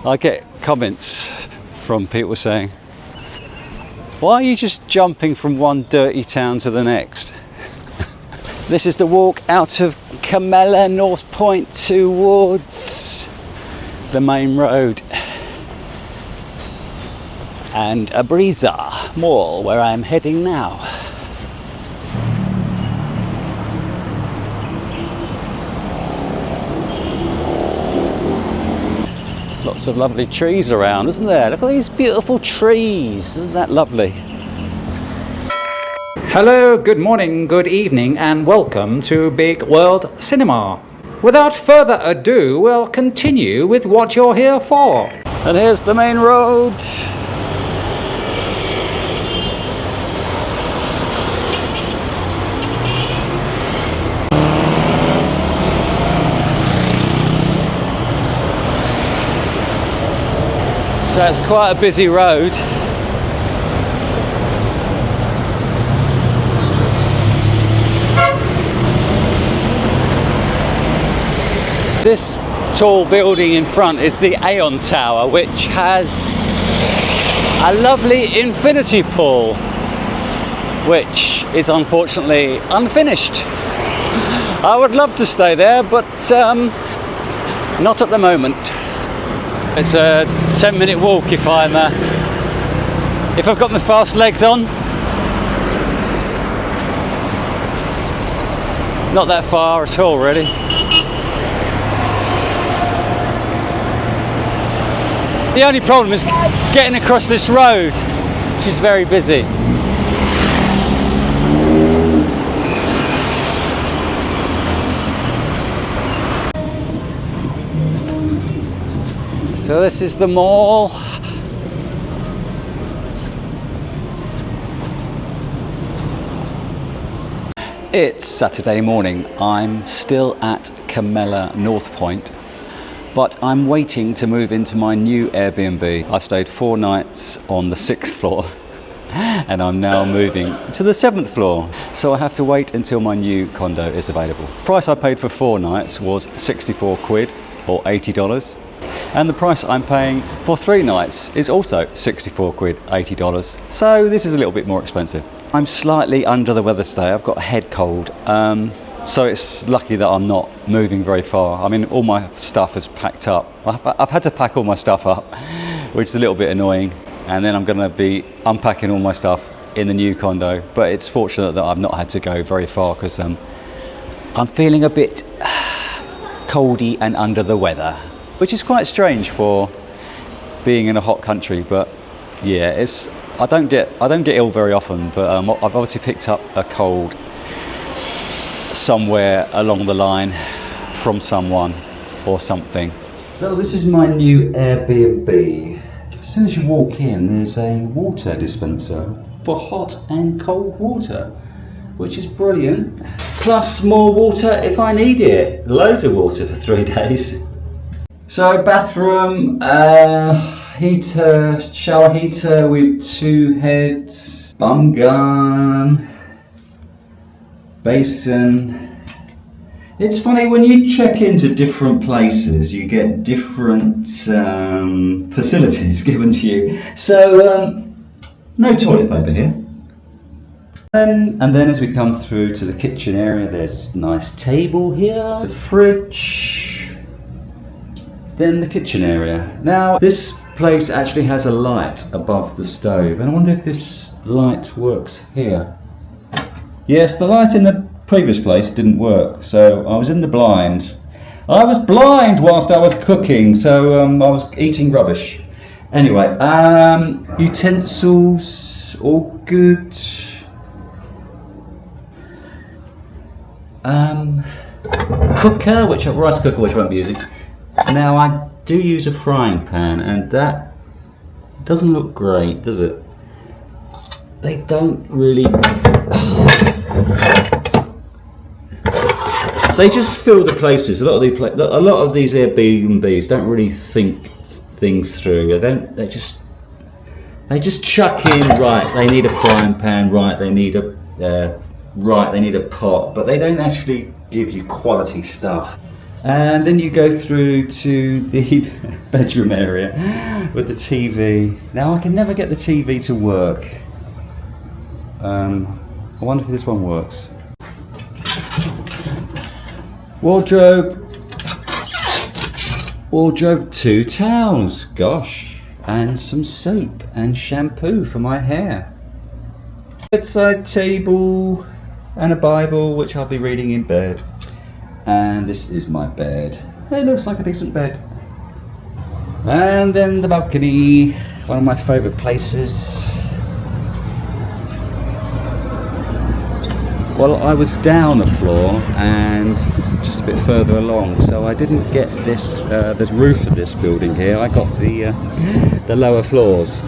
I get comments from people saying, why are you just jumping from one dirty town to the next? This is the walk out of Camella Northpoint towards the main road and a Breeza Mall, where I'm heading now. Lots of lovely trees around, isn't there? Look at these beautiful trees, isn't that lovely? Hello, good morning, good evening, and welcome to Bigg World Cinema. Without further ado, we'll continue with what you're here for. And here's the main road. So it's quite a busy road. This tall building in front is the Aeon Tower, which has a lovely infinity pool, which is unfortunately unfinished. I would love to stay there, but not at the moment. It's a 10-minute walk if I've got my fast legs on. Not that far at all, really. The only problem is getting across this road, which is very busy. So this is the mall. It's Saturday morning. I'm still at Camella Northpoint, but I'm waiting to move into my new Airbnb. I stayed 4 nights on the 6th floor and I'm now moving to the 7th floor. So I have to wait until my new condo is available. The price I paid for 4 nights was 64 quid or $80. And the price I'm paying for 3 nights is also 64 quid, $80. So this is a little bit more expensive. I'm slightly under the weather today. I've got a head cold. So it's lucky that I'm not moving very far. I mean, all my stuff is packed up. I've had to pack all my stuff up, which is a little bit annoying. And then I'm gonna be unpacking all my stuff in the new condo. But it's fortunate that I've not had to go very far because I'm feeling a bit coldy and under the weather, which is quite strange for being in a hot country. But yeah, I don't get ill very often, but I've obviously picked up a cold somewhere along the line from someone or something. So this is my new Airbnb. As soon as you walk in, there's a water dispenser for hot and cold water, which is brilliant. Plus more water if I need it. Loads of water for 3 days. So bathroom, heater, shower heater with 2 heads, bum gun, basin. It's funny, when you check into different places, you get different facilities given to you. So, no toilet paper here. And then as we come through to the kitchen area, there's a nice table here, the fridge, then the kitchen area. Now, this place actually has a light above the stove, and I wonder if this light works here. Yes, the light in the previous place didn't work, so I was in the blind. I was blind whilst I was cooking, so I was eating rubbish. Anyway, utensils, all good. Cooker, rice cooker, which I won't be using. Now I do use a frying pan, and that doesn't look great, does it? They don't really. They just fill the places. A lot of these Airbnbs don't really think things through. They just chuck in, right, they need a frying pan, right, they need a pot, but they don't actually give you quality stuff. And then you go through to the bedroom area with the TV. Now I can never get the TV to work. I wonder if this one works. Wardrobe, 2 towels, gosh, and some soap and shampoo for my hair. Bedside table and a Bible, which I'll be reading in bed. And this is my bed. It looks like a decent bed. And then the balcony, one of my favourite places. Well, I was down a floor and just a bit further along, so I didn't get this roof of this building here. I got the lower floors.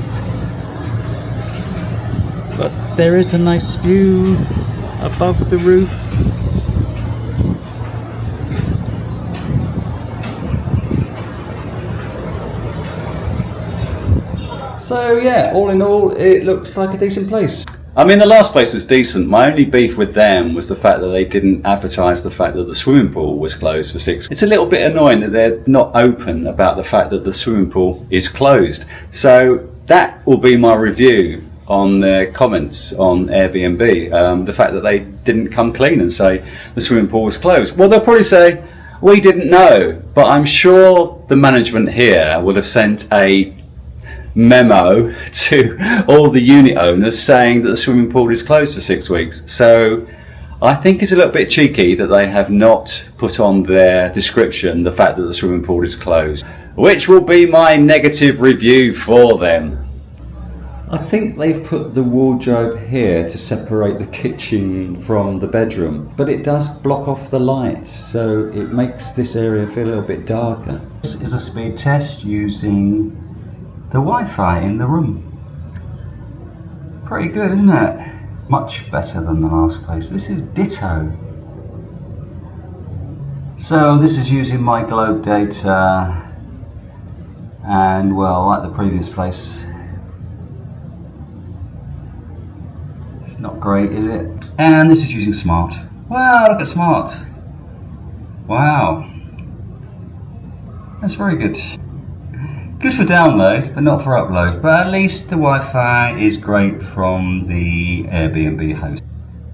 But there is a nice view above the roof. So yeah, all in all, it looks like a decent place. I mean, the last place was decent. My only beef with them was the fact that they didn't advertise the fact that the swimming pool was closed for 6 weeks. It's a little bit annoying that they're not open about the fact that the swimming pool is closed. So that will be my review on their comments on Airbnb. The fact that they didn't come clean and say the swimming pool was closed. Well, they'll probably say, we didn't know, but I'm sure the management here would have sent a memo to all the unit owners saying that the swimming pool is closed for 6 weeks. So I think it's a little bit cheeky that they have not put on their description the fact that the swimming pool is closed, which will be my negative review for them. I think they've put the wardrobe here to separate the kitchen from the bedroom, but it does block off the light, so it makes this area feel a little bit darker. This is a speed test using the Wi-Fi in the room. Pretty good, isn't it? Much better than the last place. This is ditto. So this is using my globe data, and well, like the previous place, it's not great, is it? And this is using Smart. Wow, look at Smart. Wow. That's very good. Good for download, but not for upload. But at least the Wi-Fi is great from the Airbnb host.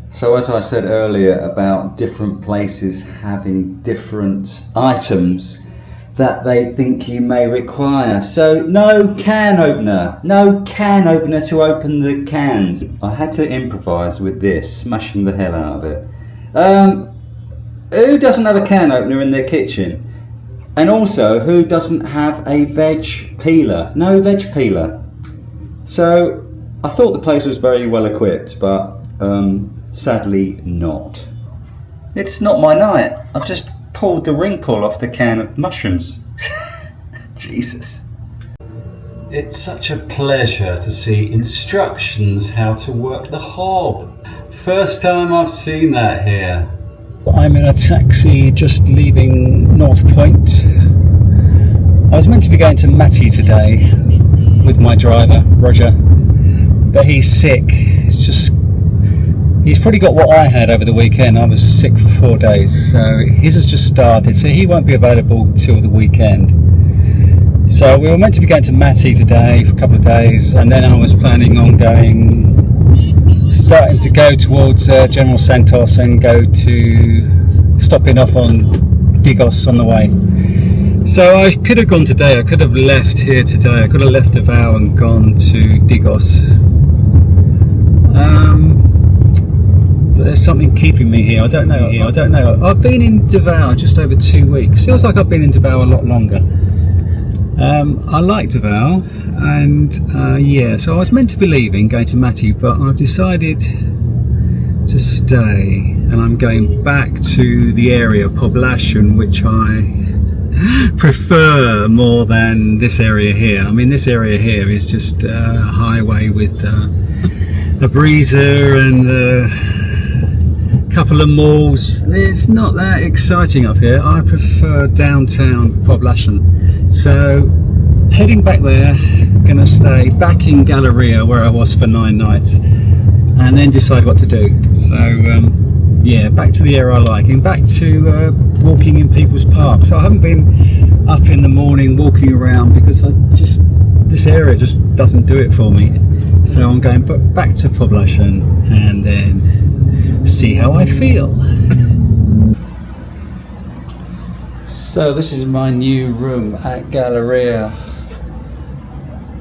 So as I said earlier about different places having different items that they think you may require. So no can opener to open the cans. I had to improvise with this, smashing the hell out of it. Who doesn't have a can opener in their kitchen? And also, who doesn't have a veg peeler? No veg peeler. So I thought the place was very well equipped, but sadly not. It's not my night. I've just pulled the ring pull off the can of mushrooms. Jesus. It's such a pleasure to see instructions how to work the hob. First time I've seen that here. I'm in a taxi just leaving Northpoint. I was meant to be going to Matty today with my driver, Roger, but he's sick. He's probably got what I had over the weekend. I was sick for 4 days, so his has just started, so he won't be available till the weekend. So we were meant to be going to Matty today for a couple of days, and then I was planning on starting to go towards General Santos and stopping off on Digos on the way. So I could have gone today, I could have left here today, I could have left Davao and gone to Digos. But there's something keeping me here, I don't know. I've been in Davao just over 2 weeks. Feels like I've been in Davao a lot longer. I like Davao, and yeah, so I was meant to be leaving, going to Matty, but I've decided to stay, and I'm going back to the area of Poblacion, which I prefer more than this area here. I mean, this area here is just a highway with a breezer and a couple of malls. It's not that exciting up here. I prefer downtown Poblacion. So heading back there, gonna stay back in Galleria where I was for 9 nights, and then decide what to do. So yeah, back to the area I like, and back to walking in people's parks. So I haven't been up in the morning walking around because this area just doesn't do it for me. So I'm going back to Poblacion and then see how I feel. So this is my new room at Galleria.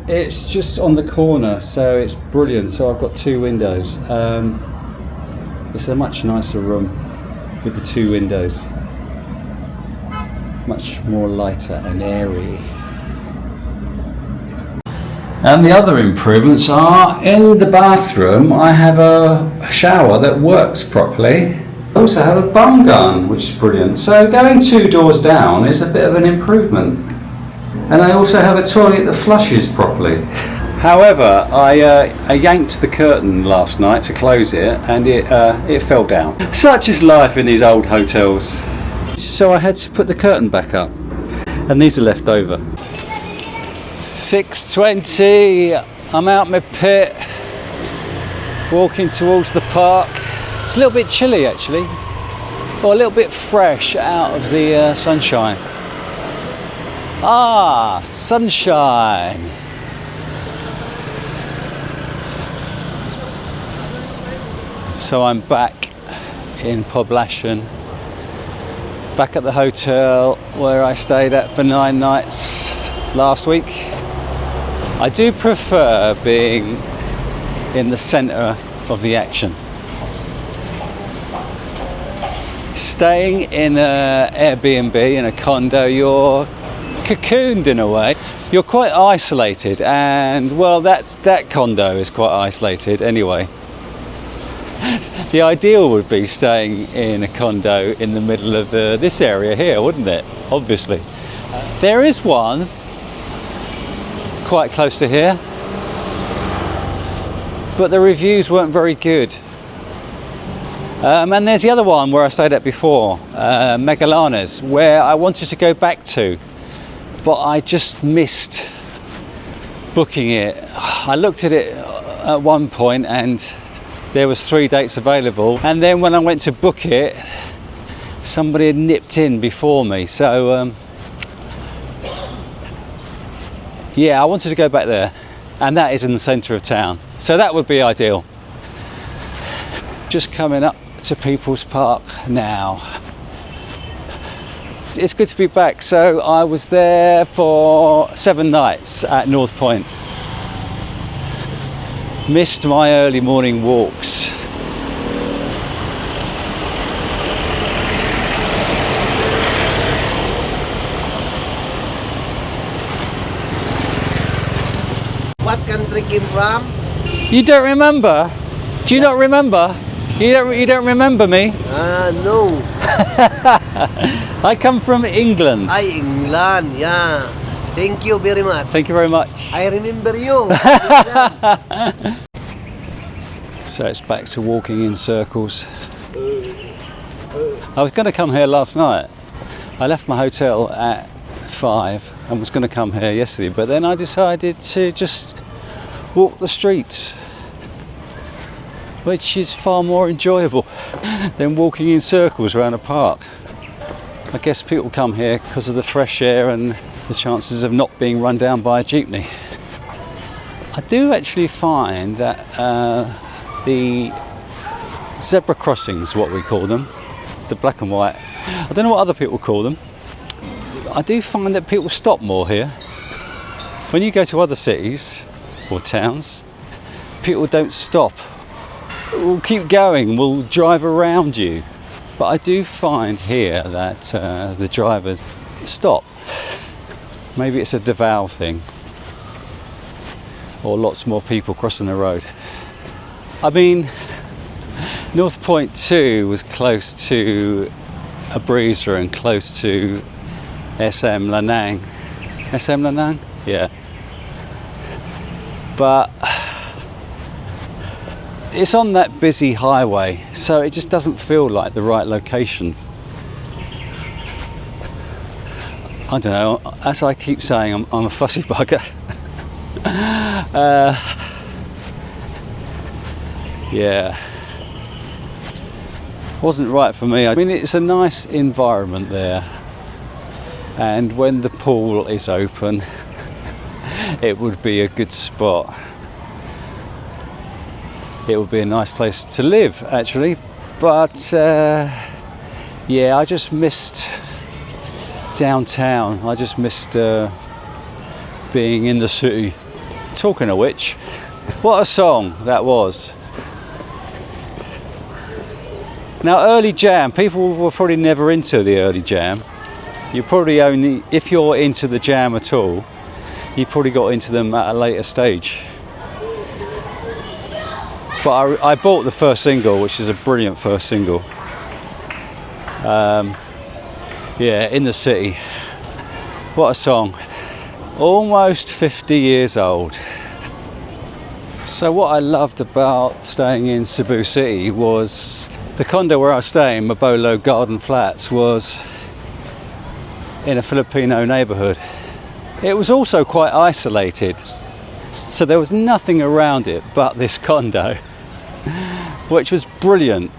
It's just on the corner, so it's brilliant. So I've got 2 windows. It's a much nicer room with the 2 windows. Much more lighter and airy. And the other improvements are, in the bathroom I have a shower that works properly. I also have a bum gun, which is brilliant. So going 2 doors down is a bit of an improvement. And I also have a toilet that flushes properly. However, I yanked the curtain last night to close it, and it fell down. Such is life in these old hotels. So I had to put the curtain back up, and these are left over. 6:20, I'm out my pit, walking towards the park. It's a little bit chilly actually, or a little bit fresh out of the sunshine. Ah, sunshine. So I'm back in Poblacion, back at the hotel where I stayed at for 9 nights last week. I do prefer being in the centre of the action. Staying in an Airbnb, in a condo, you're cocooned in a way. You're quite isolated, and well, that condo is quite isolated anyway. The ideal would be staying in a condo in the middle of this area here, wouldn't it? Obviously. There is one quite close to here, but the reviews weren't very good. And there's the other one where I stayed at before, Magallanes, where I wanted to go back to, but I just missed booking it. I looked at it at one point and there was 3 dates available, and then when I went to book it, somebody had nipped in before me. So yeah, I wanted to go back there, and that is in the centre of town, so that would be ideal. Just coming up to People's Park now. It's good to be back. So I was there for 7 nights at Northpoint. Missed my early morning walks. What country came from? You don't remember? Do you not remember? You don't remember me? No. I come from England. England, yeah. Thank you very much. Thank you very much. I remember you. So it's back to walking in circles. I was going to come here last night. I left my hotel at 5 and was going to come here yesterday, but then I decided to just walk the streets, which is far more enjoyable than walking in circles around a park. I guess people come here because of the fresh air and the chances of not being run down by a jeepney. I do actually find that the zebra crossings, what we call them, the black and white, I don't know what other people call them, I do find that people stop more here. When you go to other cities or towns, people don't stop. We'll keep going, we'll drive around you. But I do find here that the drivers stop. Maybe it's a Davao thing, or lots more people crossing the road. I mean, Northpoint 2 was close to a breezer and close to SM Lanang. SM Lanang? Yeah. But it's on that busy highway, so it just doesn't feel like the right location. I don't know, as I keep saying, I'm a fussy bugger. Yeah. wasn't right for me. I mean, it's a nice environment there, and when the pool is open, it would be a good spot. It would be a nice place to live, actually, but yeah, I just missed downtown. I just missed being in the city. Talking of which, what a song that was. Now, early jam, people were probably never into the early jam. You probably only, if you're into the jam at all, you probably got into them at a later stage. But I bought the first single, which is a brilliant first single. Yeah, In the City. What a song. Almost 50 years old. So what I loved about staying in Cebu City was the condo where I was staying, Mabolo Garden Flats, was in a Filipino neighbourhood. It was also quite isolated, so there was nothing around it but this condo, which was brilliant.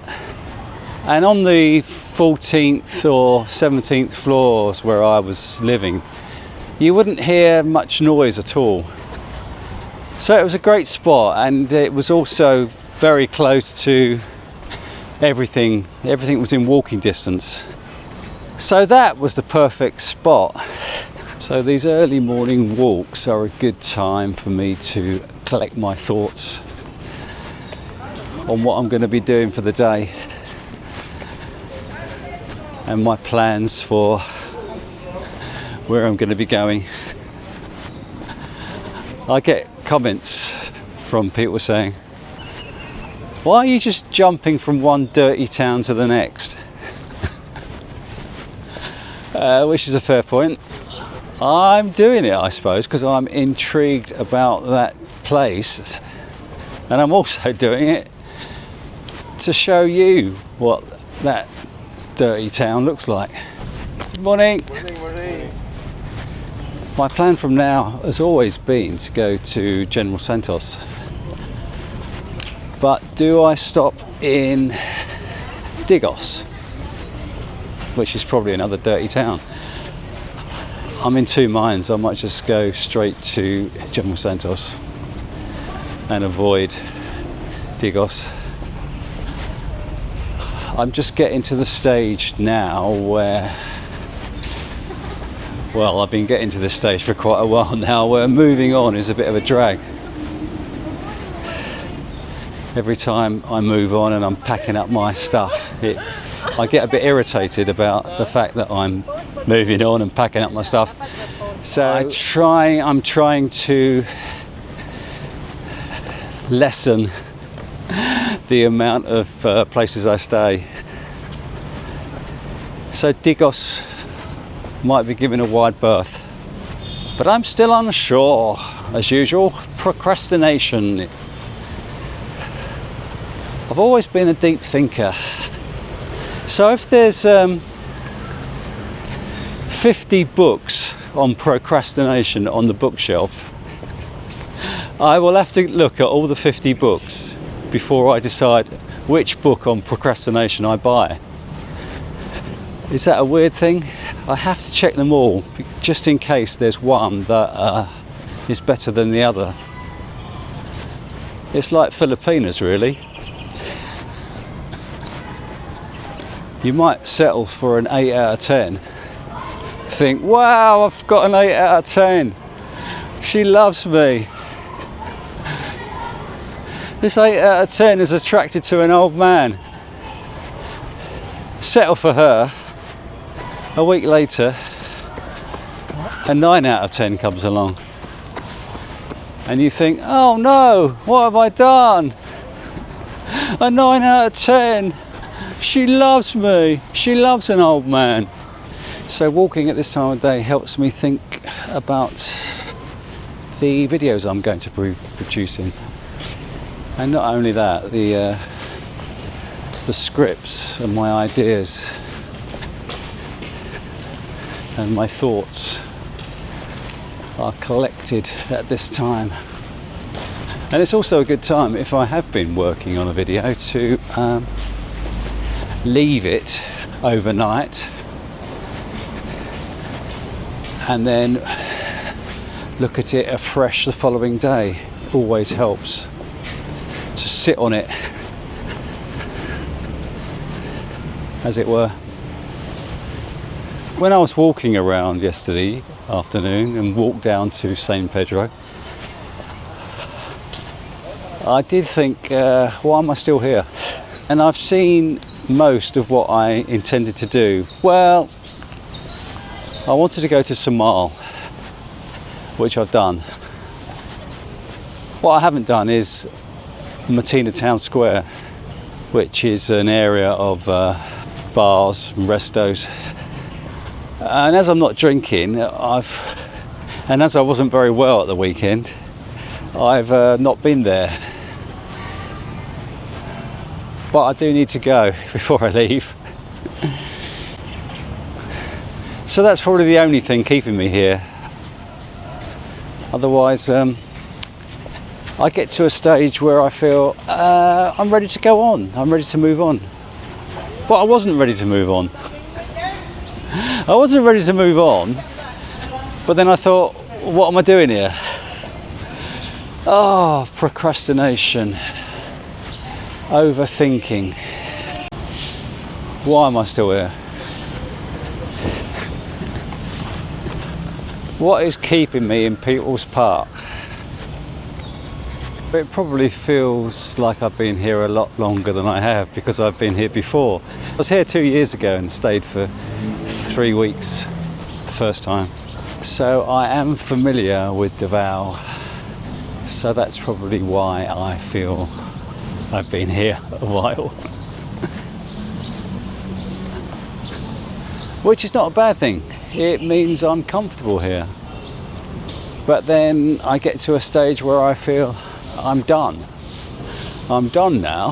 And on the 14th or 17th floors where I was living, you wouldn't hear much noise at all. So it was a great spot, and it was also very close to everything. Everything was in walking distance. So that was the perfect spot. So these early morning walks are a good time for me to collect my thoughts on what I'm going to be doing for the day and my plans for where I'm going to be going. I get comments from people saying, why are you just jumping from one dirty town to the next? Which is a fair point. I'm doing it, I suppose, because I'm intrigued about that place, and I'm also doing it to show you what that dirty town looks like. Good morning. Morning. My plan from now has always been to go to General Santos, but do I stop in Digos, which is probably another dirty town? I'm in two minds. I might just go straight to General Santos and avoid Digos. I'm just getting to the stage now where, well, I've been getting to this stage for quite a while now, where moving on is a bit of a drag. Every time I move on and I'm packing up my stuff, I get a bit irritated about the fact that I'm moving on and packing up my stuff. So I'm trying to lessen the amount of places I stay. So Digos might be given a wide berth, but I'm still unsure, as usual. Procrastination. I've always been a deep thinker. So if there's 50 books on procrastination on the bookshelf, I will have to look at all the 50 books before I decide which book on procrastination I buy. Is that a weird thing? I have to check them all, just in case there's one that is better than the other. It's like Philppines, really. You might settle for an 8 out of 10. Think, wow, I've got an 8 out of 10. She loves me. This 8 out of 10 is attracted to an old man. Settle for her. A week later, a 9 out of 10 comes along. And you think, oh no, what have I done? A 9 out of 10. She loves me. She loves an old man. So walking at this time of day helps me think about the videos I'm going to be producing. And not only that, the scripts and my ideas and my thoughts are collected at this time. And it's also a good time, if I have been working on a video, to leave it overnight and then look at it afresh the following day. Always helps to sit on it, as it were. When I was walking around yesterday afternoon and walked down to San Pedro, I did think, why am I still here? And I've seen most of what I intended to do. Well, I wanted to go to Samal, which I've done. What I haven't done is Matina Town Square, which is an area of bars and restos. And as I'm not drinking, and as I wasn't very well at the weekend, I've not been there. But I do need to go before I leave. So that's probably the only thing keeping me here. Otherwise, I get to a stage where I feel I'm ready to go on. I'm ready to move on. But I wasn't ready to move on. I wasn't ready to move on. But then I thought, what am I doing here? Oh, procrastination. Overthinking. Why am I still here? What is keeping me in People's Park? It probably feels like I've been here a lot longer than I have, because I've been here before. I was here 2 years ago and stayed for 3 weeks the first time. So I am familiar with Davao. So that's probably why I feel I've been here a while. Which is not a bad thing. It means I'm comfortable here. But then I get to a stage where I feel I'm done. I'm done now,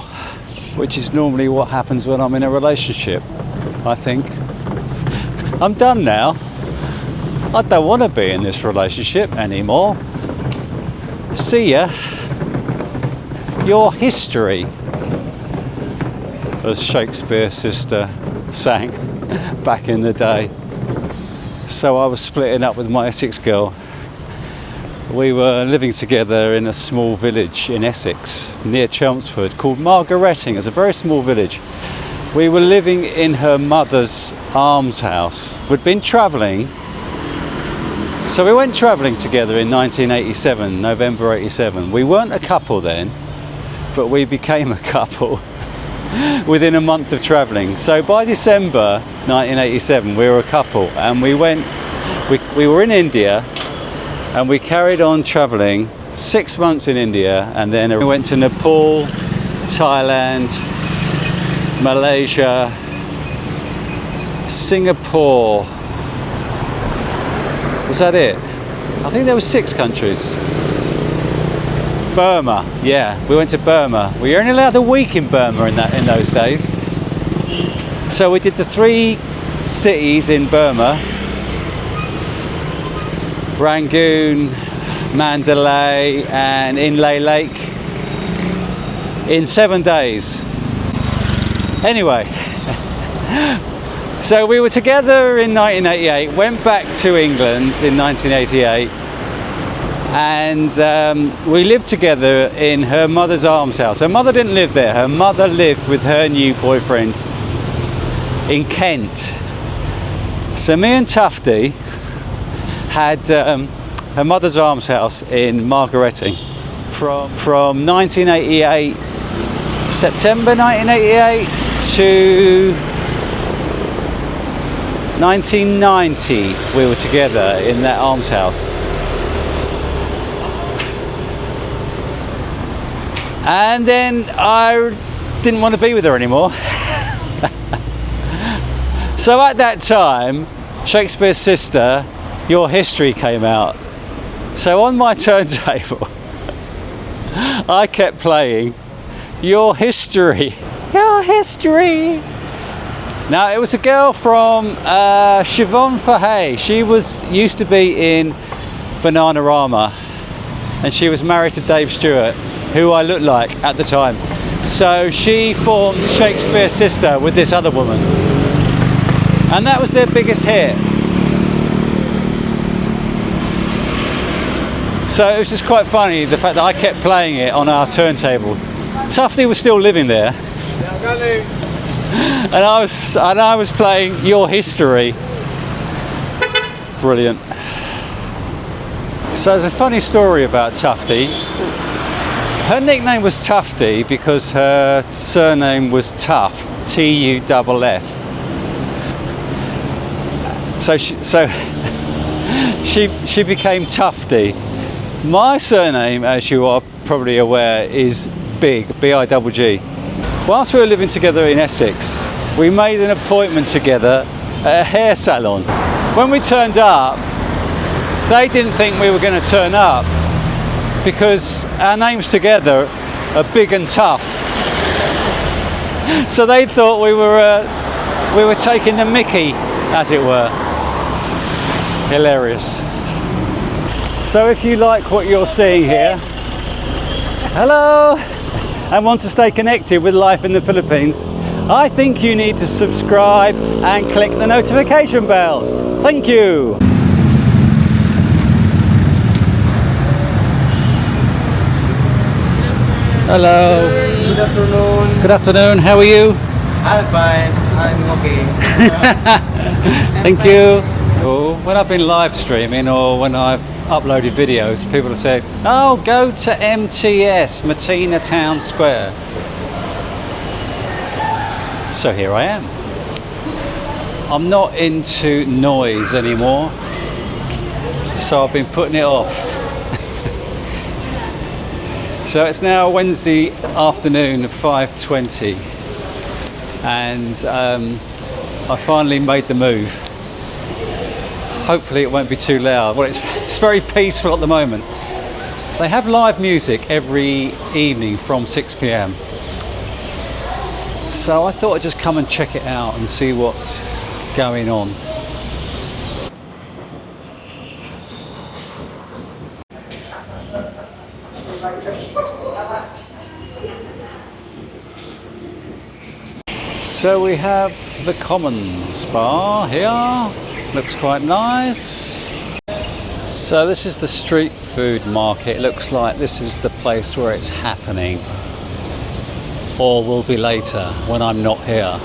which is normally what happens when I'm in a relationship, I think. I'm done now. I don't want to be in this relationship anymore. See ya. Your history, as Shakespeare's sister sang back in the day. So I was splitting up with my Essex girl. We were living together in a small village in Essex near Chelmsford called Margaretting. It's a very small village. We were living in her mother's almshouse. We'd been travelling. So we went travelling together in 1987, November 87. We weren't a couple then, but we became a couple within a month of travelling. So by December 1987, we were a couple, and we were in India, and we carried on travelling 6 months in India, and then we went to Nepal, Thailand, Malaysia, Singapore. Was that it? I think there were 6 countries. Burma, yeah, we went to Burma. We were only allowed a week in Burma in those days. So we did the 3 cities in Burma: Rangoon, Mandalay and Inle Lake in 7 days. Anyway, so we were together in 1988, went back to England in 1988, and we lived together in her mother's almshouse. Her mother didn't live there. Her mother lived with her new boyfriend in Kent. So me and Tufty had her mother's almshouse in Margaretting from 1988, September 1988 to 1990. We were together in that almshouse. And then I didn't want to be with her anymore. So at that time, Shakespeare's sister, Your History, came out. So on my turntable, I kept playing Your History. Your History. Now, it was a girl from Siobhan Fahey. She used to be in Bananarama, and she was married to Dave Stewart, who I looked like at the time. So she formed Shakespeare's Sister with this other woman, and that was their biggest hit. So it was just quite funny, the fact that I kept playing it on our turntable. Tufty was still living there, and I was playing Your History. Brilliant. So there's a funny story about Tufty. Her nickname was Tufty because her surname was Tuff, Tuff. So she became Tufty. My surname, as you are probably aware, is Bigg, B-I-G-G. Whilst we were living together in Essex, we made an appointment together at a hair salon. When we turned up, they didn't think we were going to turn up because our names together are Big and Tough. So they thought we were taking the mickey, as it were. Hilarious. So if you like what you're seeing here, hello, and want to stay connected with life in the Philippines, I think you need to subscribe and click the notification bell. Thank you. Hello. Good afternoon. Good afternoon. How are you? I'm fine. I'm okay. Thank you. Oh, when I've been live streaming or when I've uploaded videos, people have said, "Oh, go to MTS, Matina Town Square." So here I am. I'm not into noise anymore, so I've been putting it off. So it's now Wednesday afternoon at 5:20, and I finally made the move. Hopefully it won't be too loud. Well, it's very peaceful at the moment. They have live music every evening from 6 p.m. So I thought I'd just come and check it out and see what's going on. So we have the Commons Bar here. Looks quite nice. So this is the street food market. It looks like this is the place where it's happening, or will be later when I'm not here.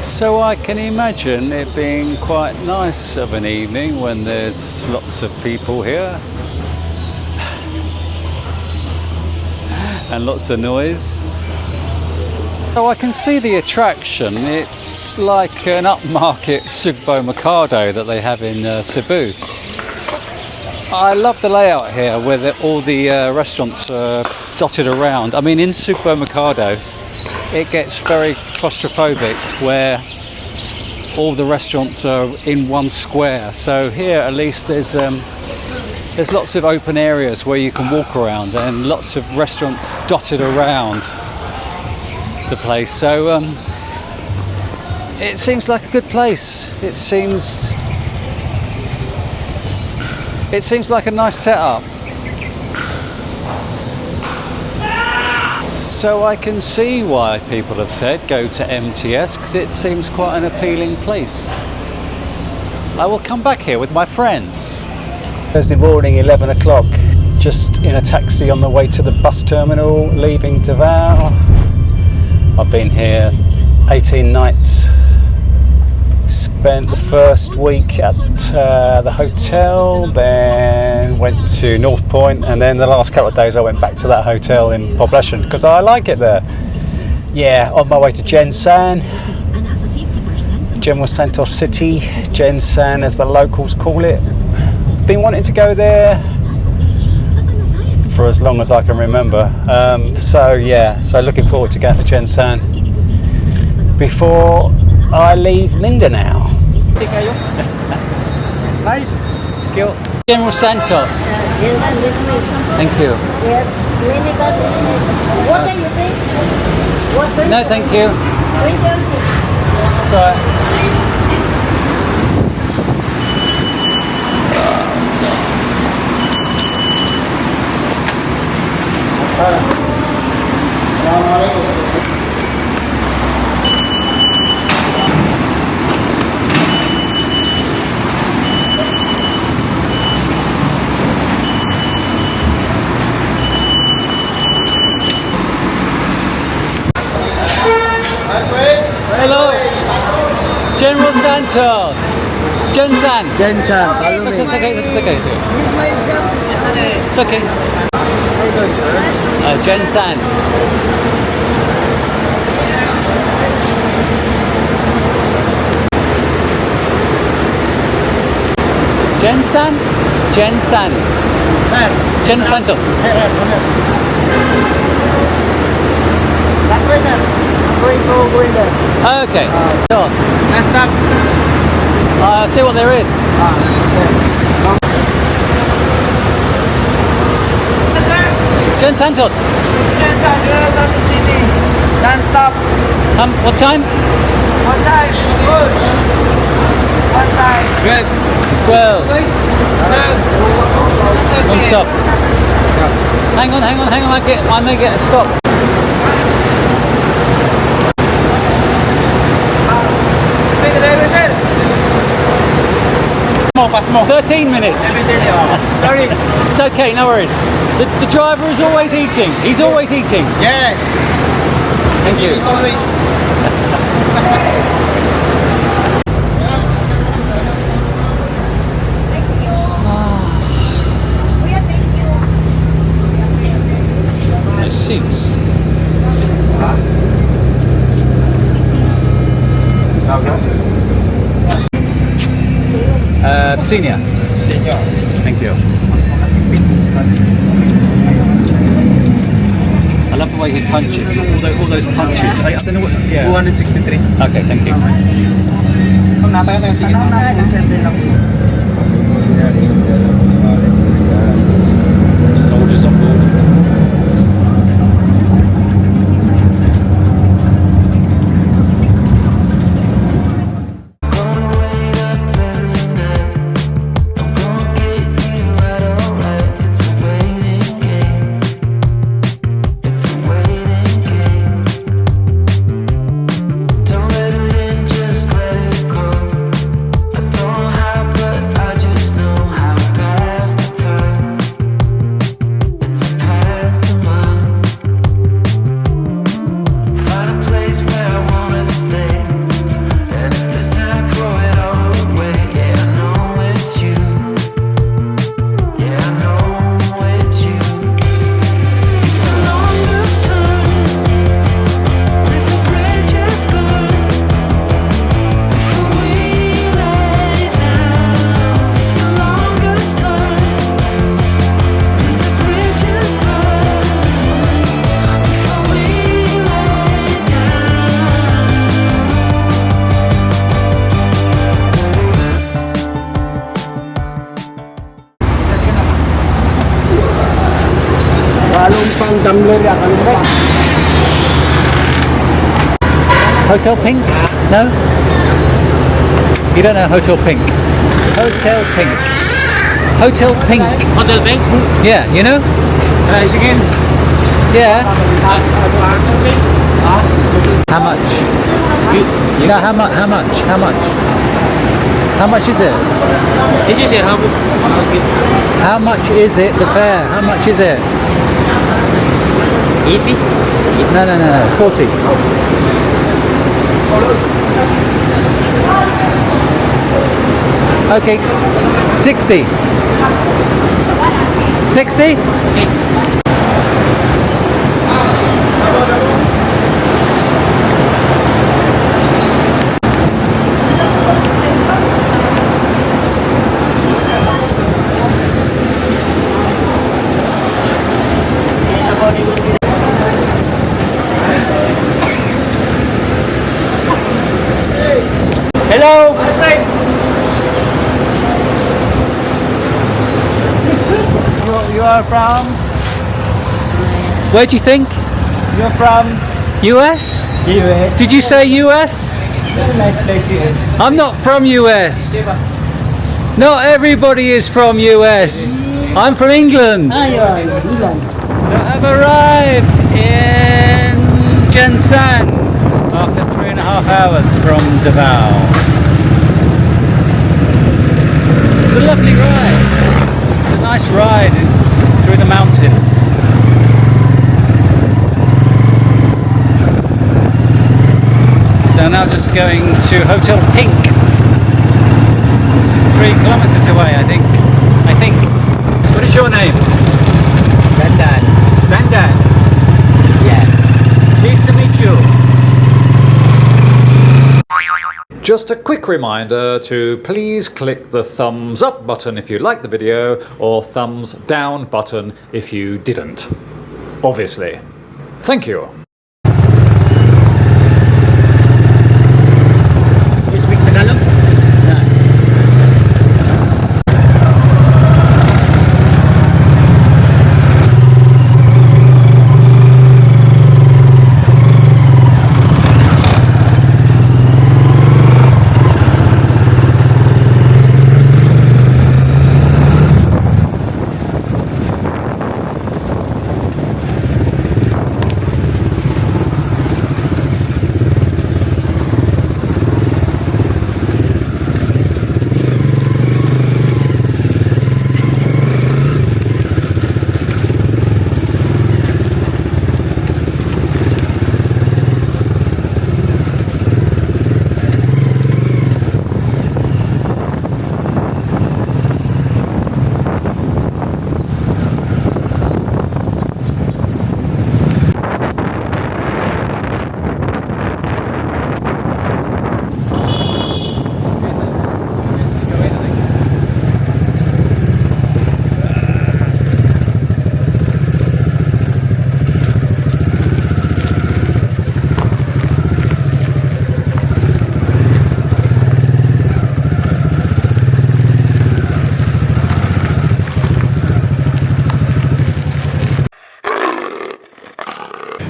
So I can imagine it being quite nice of an evening when there's lots of people here and lots of noise. So I can see the attraction. It's like an upmarket Sugbo Mercado that they have in Cebu. I love the layout here where all the restaurants are dotted around. I mean, in Sugbo Mercado it gets very claustrophobic where all the restaurants are in one square. So here at least there's lots of open areas where you can walk around and lots of restaurants dotted around the place. So it seems like a good place. It seems like a nice setup. So I can see why people have said go to MTS, because it seems quite an appealing place. I will come back here with my friends. Thursday morning, 11 o'clock, just in a taxi on the way to the bus terminal, leaving Davao. I've been here 18 nights. Spent the first week at the hotel, then then went to Northpoint, and then the last couple of days I went back to that hotel in Poblacion because I like it there. Yeah, on my way to General Santos City, San as the locals call it. Been wanting to go there for as long as I can remember. So yeah, so looking forward to going to San before I leave Mindanao. Nice. Thank you. General Santos. Thank you. What do you think? What? No, thank you. Sorry. Hello, General Santos. San. Follow me. It's okay. My job It's okay. How you doing, sir? San. San. General Santos. That way, sir. I'm going to go in there. Okay. Santos. Last stop. See what there is. General Santos. General Santos City. Non-stop. What time? One time. Good. One time. Good. 12. Sir. One stop. Hang on. I may get a stop. Speak the driver, sir. 13 minutes. Sorry. It's okay, no worries. The driver is always eating. He's always eating. Yes. Thank you. It's always. Nice seats. Senior. Thank you. I love the way he punches. All those punches. I don't know what. Yeah. 263. Okay, thank you. Soldiers on board. Hotel Pink? No? You don't know Hotel Pink? Hotel Pink. Hotel Pink. Hotel Pink? Yeah, you know? Again. Yeah. How much? No, how much? How much is it? How much is it, the fare? How much is it? 80? No, 40. Okay, 60. 60? Hello. You are from? Where do you think? You're from US? US. Did you say US? Nice place, US. I'm not from US. Not everybody is from US. I'm from England. Ah, you are in England. So I've arrived in Jensan after 3.5 hours from Davao. It's a lovely ride. It's a nice ride through the mountains. So now just going to Hotel Pink, which is 3 kilometers away, I think. What is your name? Dandan. Dandan. Yeah. Pleased to meet you. Just a quick reminder to please click the thumbs up button if you liked the video, or thumbs down button if you didn't. Obviously. Thank you. You speak Tagalog?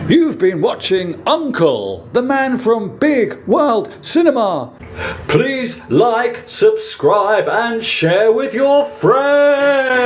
You've been watching Uncle, the man from Bigg World Cinema. Please like, subscribe and share with your friends.